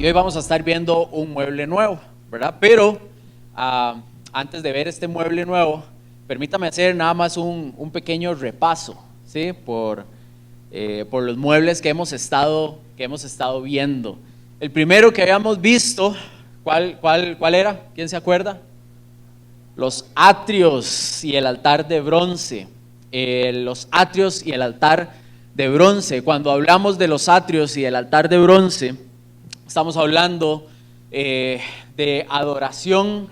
Y hoy vamos a estar viendo un mueble nuevo, ¿verdad? Pero antes de ver este mueble nuevo, permítame hacer nada más un pequeño repaso, ¿sí? Por los muebles que hemos estado viendo. El primero que habíamos visto, ¿cuál era? ¿Quién se acuerda? Los atrios y el altar de bronce. Los atrios y el altar de bronce. Cuando hablamos de los atrios y el altar de bronce, estamos hablando de adoración.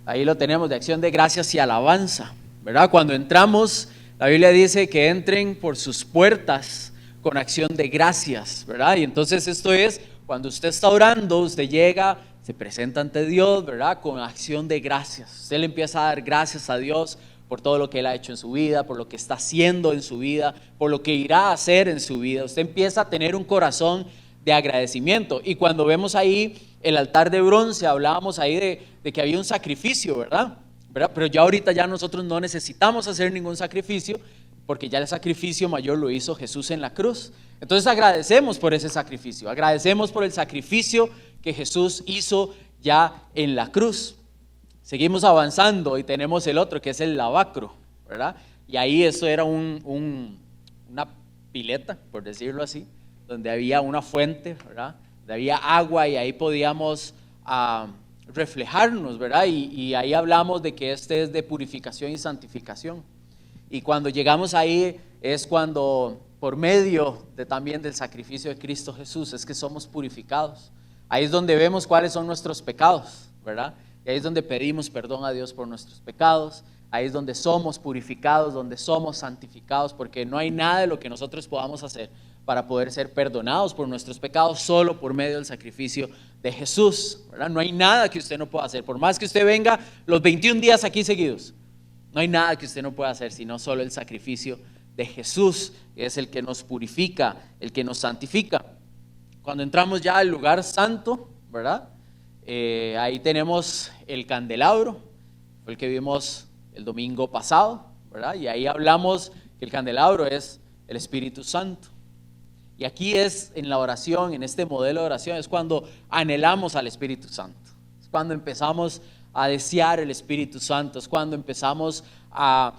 Ahí lo tenemos, de acción de gracias y alabanza, ¿verdad? Cuando entramos, la Biblia dice que entren por sus puertas con acción de gracias, ¿verdad? Y entonces esto es, cuando usted está orando, usted llega, se presenta ante Dios, ¿verdad? Con acción de gracias. Usted le empieza a dar gracias a Dios por todo lo que Él ha hecho en su vida, por lo que está haciendo en su vida, por lo que irá a hacer en su vida. Usted empieza a tener un corazón de agradecimiento. Y cuando vemos ahí el altar de bronce, hablábamos ahí de que había un sacrificio, ¿verdad? Pero ya ahorita ya nosotros no necesitamos hacer ningún sacrificio, porque ya el sacrificio mayor lo hizo Jesús en la cruz. Entonces agradecemos por ese sacrificio, agradecemos por el sacrificio que Jesús hizo ya en la cruz. Seguimos avanzando y tenemos el otro que es el lavacro, ¿verdad? Y ahí eso era una pileta, por decirlo así, donde había una fuente, ¿verdad? Donde había agua y ahí podíamos reflejarnos, ¿verdad? Y ahí hablamos de que este es de purificación y santificación. Y cuando llegamos ahí es cuando, por medio también del sacrificio de Cristo Jesús, es que somos purificados. Ahí es donde vemos cuáles son nuestros pecados, ¿verdad? Y ahí es donde pedimos perdón a Dios por nuestros pecados. Ahí es donde somos purificados, donde somos santificados, porque no hay nada de lo que nosotros podamos hacer para poder ser perdonados por nuestros pecados, solo por medio del sacrificio de Jesús, ¿verdad? No hay nada que usted no pueda hacer, por más que usted venga los 21 días aquí seguidos, no hay nada que usted no pueda hacer, sino solo el sacrificio de Jesús, que es el que nos purifica, el que nos santifica. Cuando entramos ya al lugar santo, ¿verdad? Ahí tenemos el candelabro, fue el que vimos el domingo pasado, ¿verdad? Y ahí hablamos que el candelabro es el Espíritu Santo. Y aquí es en la oración, en este modelo de oración, es cuando anhelamos al Espíritu Santo. Es cuando empezamos a desear el Espíritu Santo. Es cuando empezamos a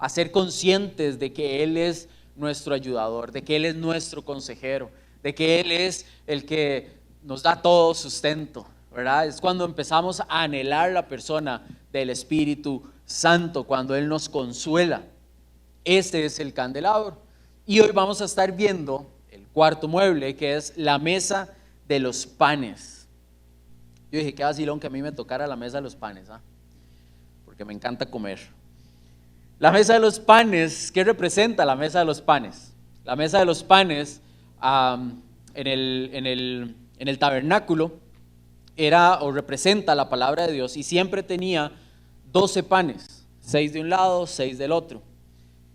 ser conscientes de que Él es nuestro ayudador, de que Él es nuestro consejero, de que Él es el que nos da todo sustento, ¿verdad? Es cuando empezamos a anhelar la persona del Espíritu Santo, cuando Él nos consuela. Este es el candelabro. Y hoy vamos a estar viendo el cuarto mueble, que es la mesa de los panes. Yo dije, qué vacilón que a mí me tocara la mesa de los panes, ¿ah? Porque me encanta comer. La mesa de los panes, ¿qué representa la mesa de los panes? La mesa de los panes en el tabernáculo era o representa la palabra de Dios y siempre tenía 12 panes, 6 de un lado, 6 del otro.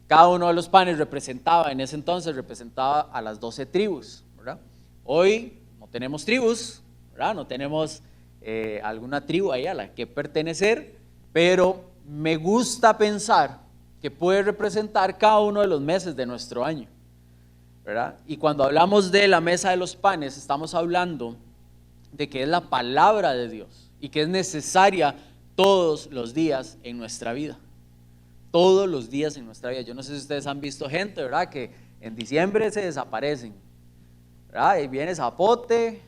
Cada uno de los panes en ese entonces representaba a las 12 tribus, ¿verdad? Hoy no tenemos tribus, ¿verdad? No tenemos alguna tribu ahí a la que pertenecer, pero me gusta pensar que puede representar cada uno de los meses de nuestro año, ¿verdad? Y cuando hablamos de la mesa de los panes, estamos hablando de que es la palabra de Dios y que es necesaria todos los días en nuestra vida. Todos los días en nuestra vida. Yo no sé si ustedes han visto gente, ¿verdad? Que en diciembre se desaparecen, ¿verdad? Y viene zapote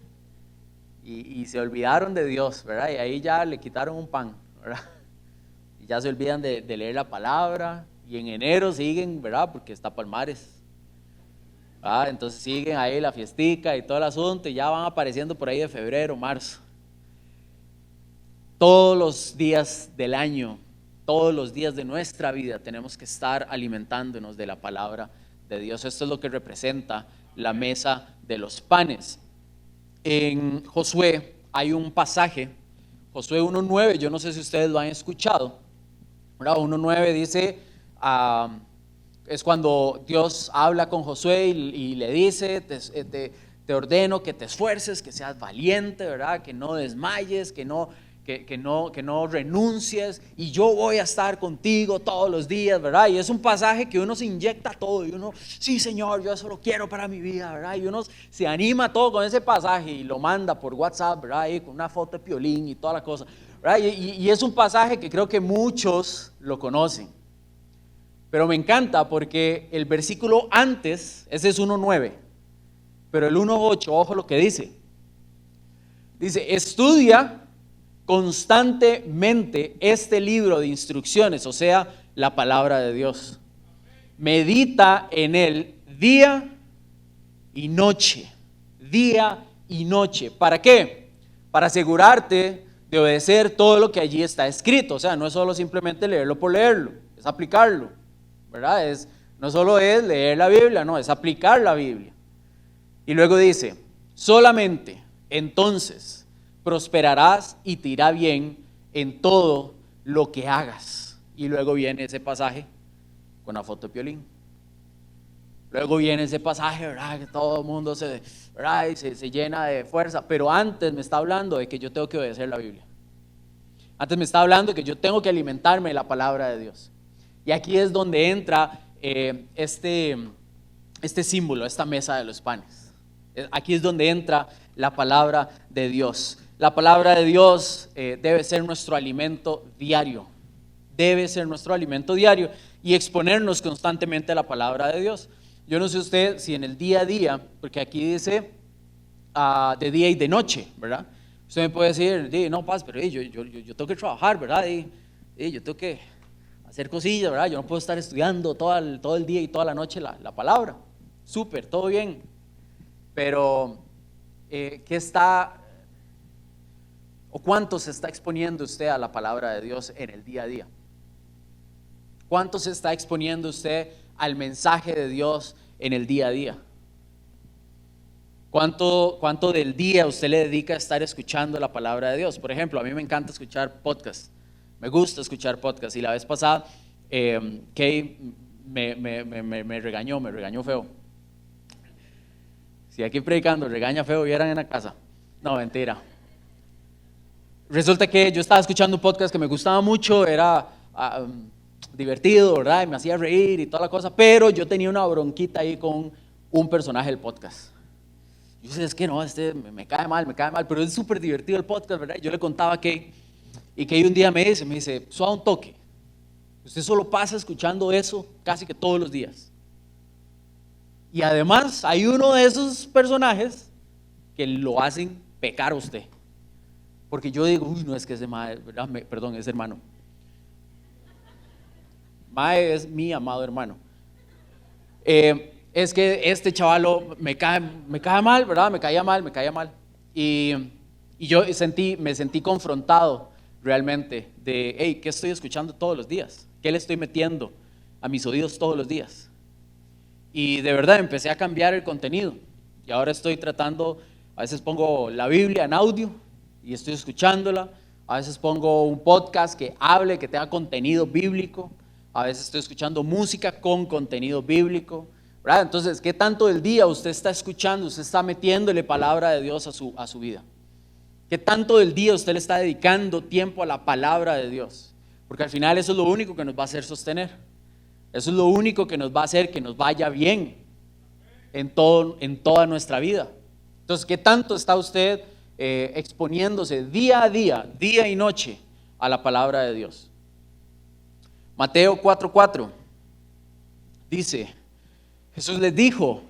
y se olvidaron de Dios, ¿verdad? Y ahí ya le quitaron un pan, ¿verdad? Y ya se olvidan de leer la palabra. Y en enero siguen, ¿verdad? Porque está Palmares, ¿verdad? Entonces siguen ahí la fiestica y todo el asunto y ya van apareciendo por ahí de febrero, marzo. Todos los días del año, todos los días de nuestra vida tenemos que estar alimentándonos de la palabra de Dios. Esto es lo que representa la mesa de los panes. En Josué hay un pasaje, Josué 1:9, yo no sé si ustedes lo han escuchado, ¿verdad? 1:9 dice, es cuando Dios habla con Josué y le dice, te ordeno que te esfuerces, que seas valiente, ¿verdad? Que no desmayes, que no que no renuncies y yo voy a estar contigo todos los días, ¿verdad? Y es un pasaje que uno se inyecta todo y uno, sí Señor, yo eso lo quiero para mi vida, ¿verdad? Y uno se anima todo con ese pasaje y lo manda por WhatsApp, ¿verdad? Y con una foto de Piolín y toda la cosa, ¿verdad? Y es un pasaje que creo que muchos lo conocen. Pero me encanta porque el versículo antes, ese es 1:9, pero el 1:8, ojo lo que dice. Dice, estudia constantemente este libro de instrucciones, o sea, la palabra de Dios. Medita en él día y noche, día y noche. ¿Para qué? Para asegurarte de obedecer todo lo que allí está escrito. O sea, no es solo simplemente leerlo por leerlo, es aplicarlo, ¿verdad? No solo es leer la Biblia, no, es aplicar la Biblia. Y luego dice, solamente entonces prosperarás y te irá bien en todo lo que hagas. Y luego viene ese pasaje con la foto de Piolín. Luego viene ese pasaje, ¿verdad? Que todo el mundo se llena de fuerza. Pero antes me está hablando de que yo tengo que obedecer la Biblia. Antes me está hablando de que yo tengo que alimentarme de la palabra de Dios. Y aquí es donde entra este símbolo, esta mesa de los panes. Aquí es donde entra la palabra de Dios. La palabra de Dios debe ser nuestro alimento diario. Debe ser nuestro alimento diario y exponernos constantemente a la palabra de Dios. Yo no sé usted si en el día a día, porque aquí dice de día y de noche, ¿verdad? Usted me puede decir, no, Paz, pero yo tengo que trabajar, ¿verdad? Yo tengo que hacer cosillas, ¿verdad? Yo no puedo estar estudiando todo el día y toda la noche la palabra. Súper, todo bien. Pero, ¿qué está o cuánto se está exponiendo usted a la palabra de Dios en el día a día? ¿Cuánto se está exponiendo usted al mensaje de Dios en el día a día? ¿Cuánto del día usted le dedica a estar escuchando la palabra de Dios? Por ejemplo, a mí me encanta escuchar podcasts. Me gusta escuchar podcasts. Y la vez pasada, Kay me regañó feo. Si aquí predicando regaña feo, vieran en la casa. No, mentira. Resulta que yo estaba escuchando un podcast que me gustaba mucho, era divertido, ¿verdad? Y me hacía reír y toda la cosa, pero yo tenía una bronquita ahí con un personaje del podcast. Yo decía, es que no, me cae mal, pero es súper divertido el podcast, ¿verdad? Yo le contaba a Kay, y Kay un día me dice, suave un toque. Usted solo pasa escuchando eso casi que todos los días. Y además hay uno de esos personajes que lo hacen pecar a usted. Porque yo digo, no es que ese mae, ¿verdad? Perdón, es hermano. Mae es mi amado hermano. Es que este chavalo me cae mal, ¿verdad? Me caía mal. Y yo me sentí confrontado realmente de, hey, ¿qué estoy escuchando todos los días? ¿Qué le estoy metiendo a mis oídos todos los días? Y de verdad empecé a cambiar el contenido. Y ahora estoy tratando, a veces pongo la Biblia en audio y estoy escuchándola. A veces pongo un podcast que hable, que tenga contenido bíblico. A veces estoy escuchando música con contenido bíblico, ¿verdad? Entonces, ¿qué tanto del día usted está escuchando? Usted está metiéndole palabra de Dios a su vida. ¿Qué tanto del día usted le está dedicando tiempo a la palabra de Dios? Porque al final eso es lo único que nos va a hacer sostener. Eso es lo único que nos va a hacer que nos vaya bien en toda nuestra vida. Entonces, ¿qué tanto está usted exponiéndose día a día y noche a la palabra de Dios? Mateo 4:4 dice, Jesús les dijo,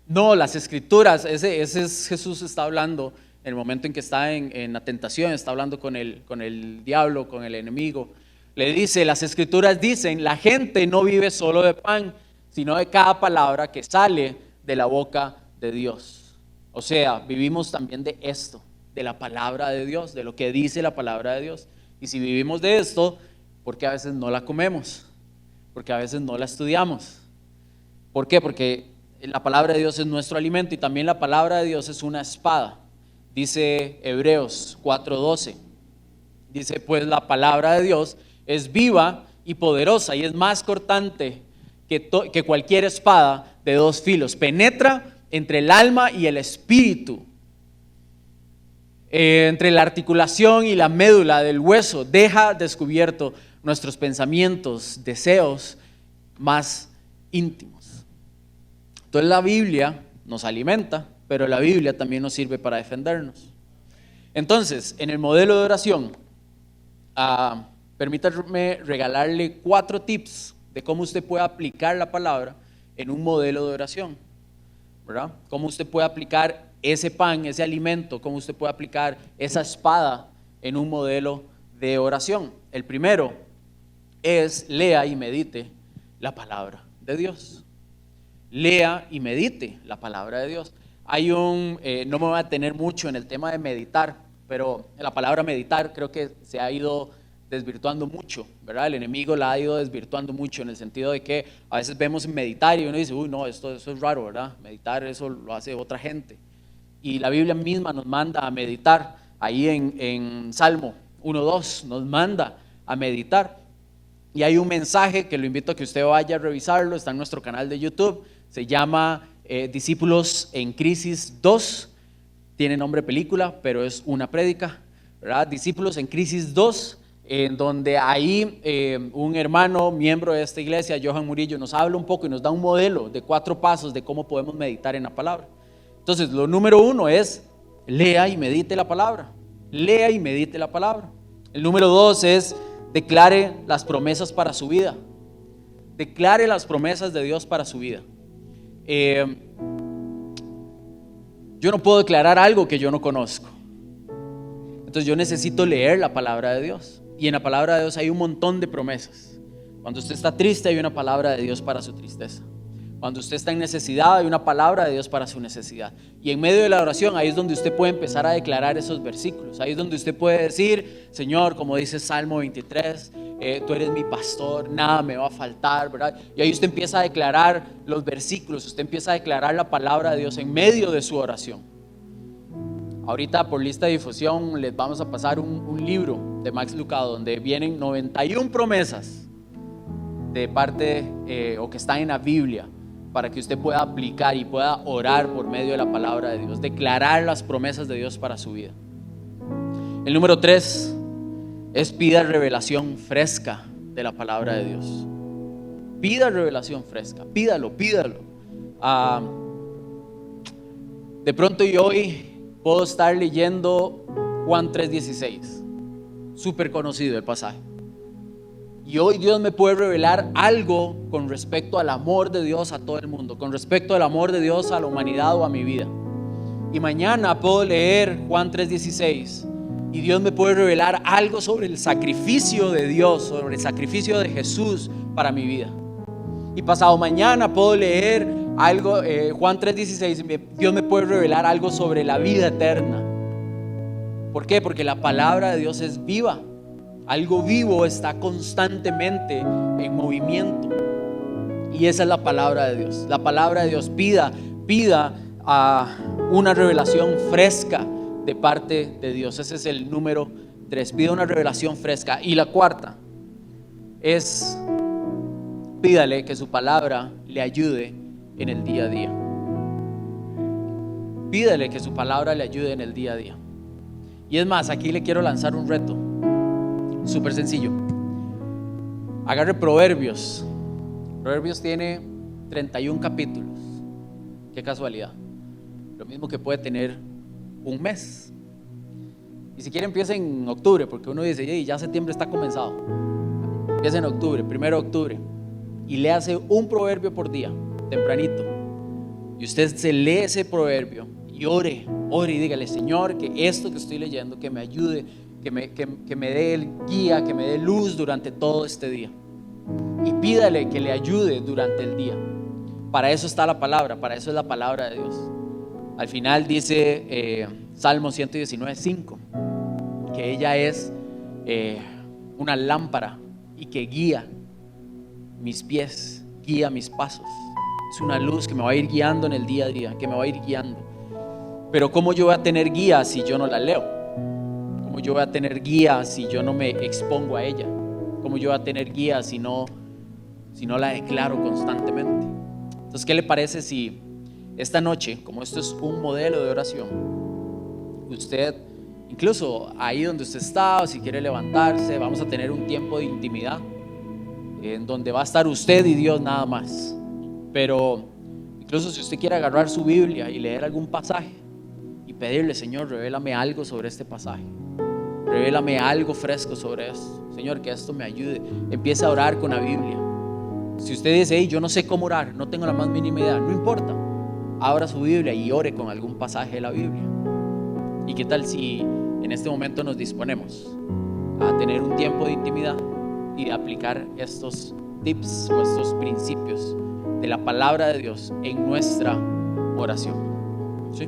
no, las escrituras, ese es Jesús está hablando en el momento en que está en la tentación, está hablando con el diablo, con el enemigo. Le dice, las escrituras dicen, la gente no vive solo de pan, sino de cada palabra que sale de la boca de Dios. O sea, vivimos también de esto, de la palabra de Dios, de lo que dice la palabra de Dios. Y si vivimos de esto, ¿por qué a veces no la comemos? Porque a veces no la estudiamos. ¿Por qué? Porque la palabra de Dios es nuestro alimento y también la palabra de Dios es una espada. Dice Hebreos 4:12. Dice, pues la palabra de Dios es viva y poderosa y es más cortante que cualquier espada de dos filos. Penetra entre el alma y el espíritu, entre la articulación y la médula del hueso, deja descubierto nuestros pensamientos, deseos más íntimos. Entonces la Biblia nos alimenta, pero la Biblia también nos sirve para defendernos. Entonces, en el modelo de oración, permítame regalarle 4 tips de cómo usted puede aplicar la palabra en un modelo de oración, ¿verdad? Cómo usted puede aplicar ese pan, ese alimento, cómo usted puede aplicar esa espada en un modelo de oración. El primero es: lea y medite la palabra de Dios. Lea y medite la palabra de Dios. No me voy a detener mucho en el tema de meditar, pero la palabra meditar creo que se ha ido desvirtuando mucho, ¿verdad? El enemigo la ha ido desvirtuando mucho, en el sentido de que a veces vemos meditar y uno dice, uy, no, eso es raro, ¿verdad? Meditar, eso lo hace otra gente. Y la Biblia misma nos manda a meditar. Ahí en Salmo 1:2 nos manda a meditar. Y hay un mensaje que lo invito a que usted vaya a revisarlo, está en nuestro canal de YouTube, se llama Discípulos en Crisis 2, tiene nombre película, pero es una prédica, ¿verdad? Discípulos en Crisis 2, en donde ahí un hermano, miembro de esta iglesia, Johan Murillo, nos habla un poco y nos da un modelo de 4 pasos de cómo podemos meditar en la palabra. Entonces, lo número 1 es: lea y medite la palabra. Lea y medite la palabra. El número 2 es: declare las promesas para su vida. Declare las promesas de Dios para su vida. Yo no puedo declarar algo que yo no conozco. Entonces yo necesito leer la palabra de Dios. Y en la palabra de Dios hay un montón de promesas. Cuando usted está triste, hay una palabra de Dios para su tristeza. Cuando usted está en necesidad, hay una palabra de Dios para su necesidad. Y en medio de la oración, ahí es donde usted puede empezar a declarar esos versículos. Ahí es donde usted puede decir: Señor, como dice Salmo 23, tú eres mi pastor, nada me va a faltar, ¿verdad? Y ahí usted empieza a declarar los versículos, usted empieza a declarar la palabra de Dios en medio de su oración. Ahorita, por lista de difusión, les vamos a pasar un libro de Max Lucado donde vienen 91 promesas de parte o que están en la Biblia, para que usted pueda aplicar y pueda orar por medio de la palabra de Dios, declarar las promesas de Dios para su vida. El número 3 es: pida revelación fresca de la palabra de Dios. Pida revelación fresca, pídalo. De pronto yo hoy puedo estar leyendo Juan 3:16, súper conocido el pasaje. Y hoy Dios me puede revelar algo con respecto al amor de Dios a todo el mundo, con respecto al amor de Dios a la humanidad o a mi vida. Y mañana puedo leer Juan 3:16 y Dios me puede revelar algo sobre el sacrificio de Dios, sobre el sacrificio de Jesús para mi vida. Y pasado mañana puedo leer algo, Juan 3:16, Dios me puede revelar algo sobre la vida eterna. ¿Por qué? Porque la palabra de Dios es viva. Algo vivo está constantemente en movimiento. Y esa es la palabra de Dios. La palabra de Dios. Pida una revelación fresca de parte de Dios. Ese es el número 3. Pida una revelación fresca. Y la 4 es: pídale que su palabra le ayude en el día a día. Pídale que su palabra le ayude en el día a día. Y es más, aquí le quiero lanzar un reto súper sencillo. Agarre Proverbios. Proverbios tiene 31 capítulos. Qué casualidad. Lo mismo que puede tener un mes. Y si quiere, empiece en octubre, porque uno dice, ya septiembre está comenzado. Empiece en octubre, 1 de octubre, y léase un proverbio por día, tempranito. Y usted se lee ese proverbio y ore y dígale: Señor, que esto que estoy leyendo, que me ayude, que me dé guía, que me dé luz durante todo este día. Y pídale que le ayude durante el día. Para eso está la palabra, para eso es la palabra de Dios. Al final dice Salmo 119:5, que ella es una lámpara y que guía mis pies, guía mis pasos. Es una luz que me va a ir guiando en el día a día, que me va a ir guiando. Pero ¿cómo yo voy a tener guía si yo no la leo? ¿Cómo yo voy a tener guía si yo no me expongo a ella? ¿Cómo yo voy a tener guía si no la declaro constantemente? Entonces, ¿qué le parece si esta noche, como esto es un modelo de oración, usted incluso ahí donde usted está, o si quiere levantarse, vamos a tener un tiempo de intimidad en donde va a estar usted y Dios nada más. Pero incluso si usted quiere agarrar su Biblia y leer algún pasaje y pedirle: Señor, revélame algo sobre este pasaje, revélame algo fresco sobre esto, Señor, que esto me ayude. Empiece a orar con la Biblia. Si usted dice: hey, yo no sé cómo orar, no tengo la más mínima idea, no importa, abra su Biblia y ore con algún pasaje de la Biblia. ¿Y qué tal si en este momento nos disponemos a tener un tiempo de intimidad y de aplicar estos tips o estos principios de la palabra de Dios en nuestra oración? ¿Sí?